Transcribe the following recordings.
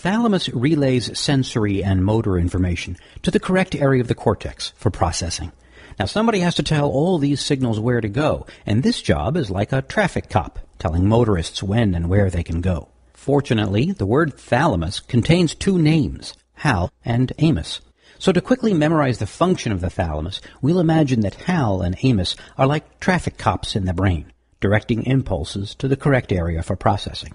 thalamus relays sensory and motor information to the correct area of the cortex for processing. Now, somebody has to tell all these signals where to go, and this job is like a traffic cop, telling motorists when and where they can go. Fortunately, the word thalamus contains two names, Hal and Amos. So to quickly memorize the function of the thalamus, we'll imagine that Hal and Amos are like traffic cops in the brain, directing impulses to the correct area for processing.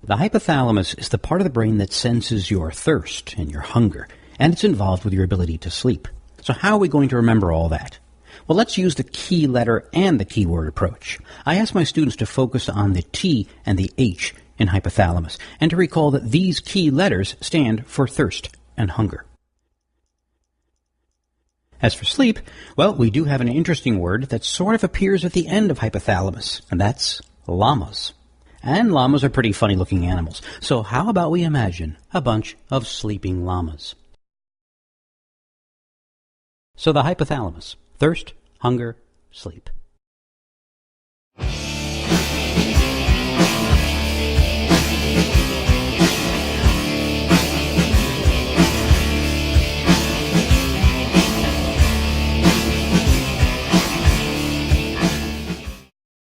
The hypothalamus is the part of the brain that senses your thirst and your hunger, and it's involved with your ability to sleep. So how are we going to remember all that? Well, let's use the key letter and the keyword approach. I ask my students to focus on the T and the H in hypothalamus, and to recall that these key letters stand for thirst and hunger. As for sleep, well, we do have an interesting word that sort of appears at the end of hypothalamus, and that's llamas. And llamas are pretty funny-looking animals, so how about we imagine a bunch of sleeping llamas? So the hypothalamus: thirst, hunger, sleep.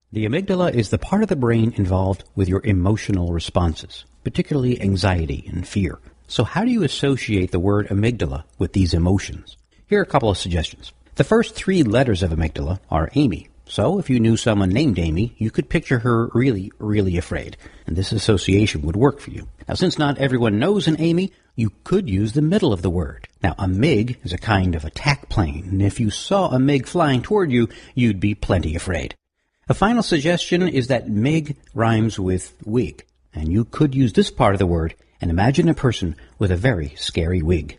The amygdala is the part of the brain involved with your emotional responses, particularly anxiety and fear. So how do you associate the word amygdala with these emotions? Here are a couple of suggestions. The first three letters of amygdala are Amy. So if you knew someone named Amy, you could picture her really, really afraid. And this association would work for you. Now, since not everyone knows an Amy, you could use the middle of the word. Now, a MiG is a kind of attack plane, and if you saw a MiG flying toward you, you'd be plenty afraid. A final suggestion is that MiG rhymes with wig, and you could use this part of the word and imagine a person with a very scary wig.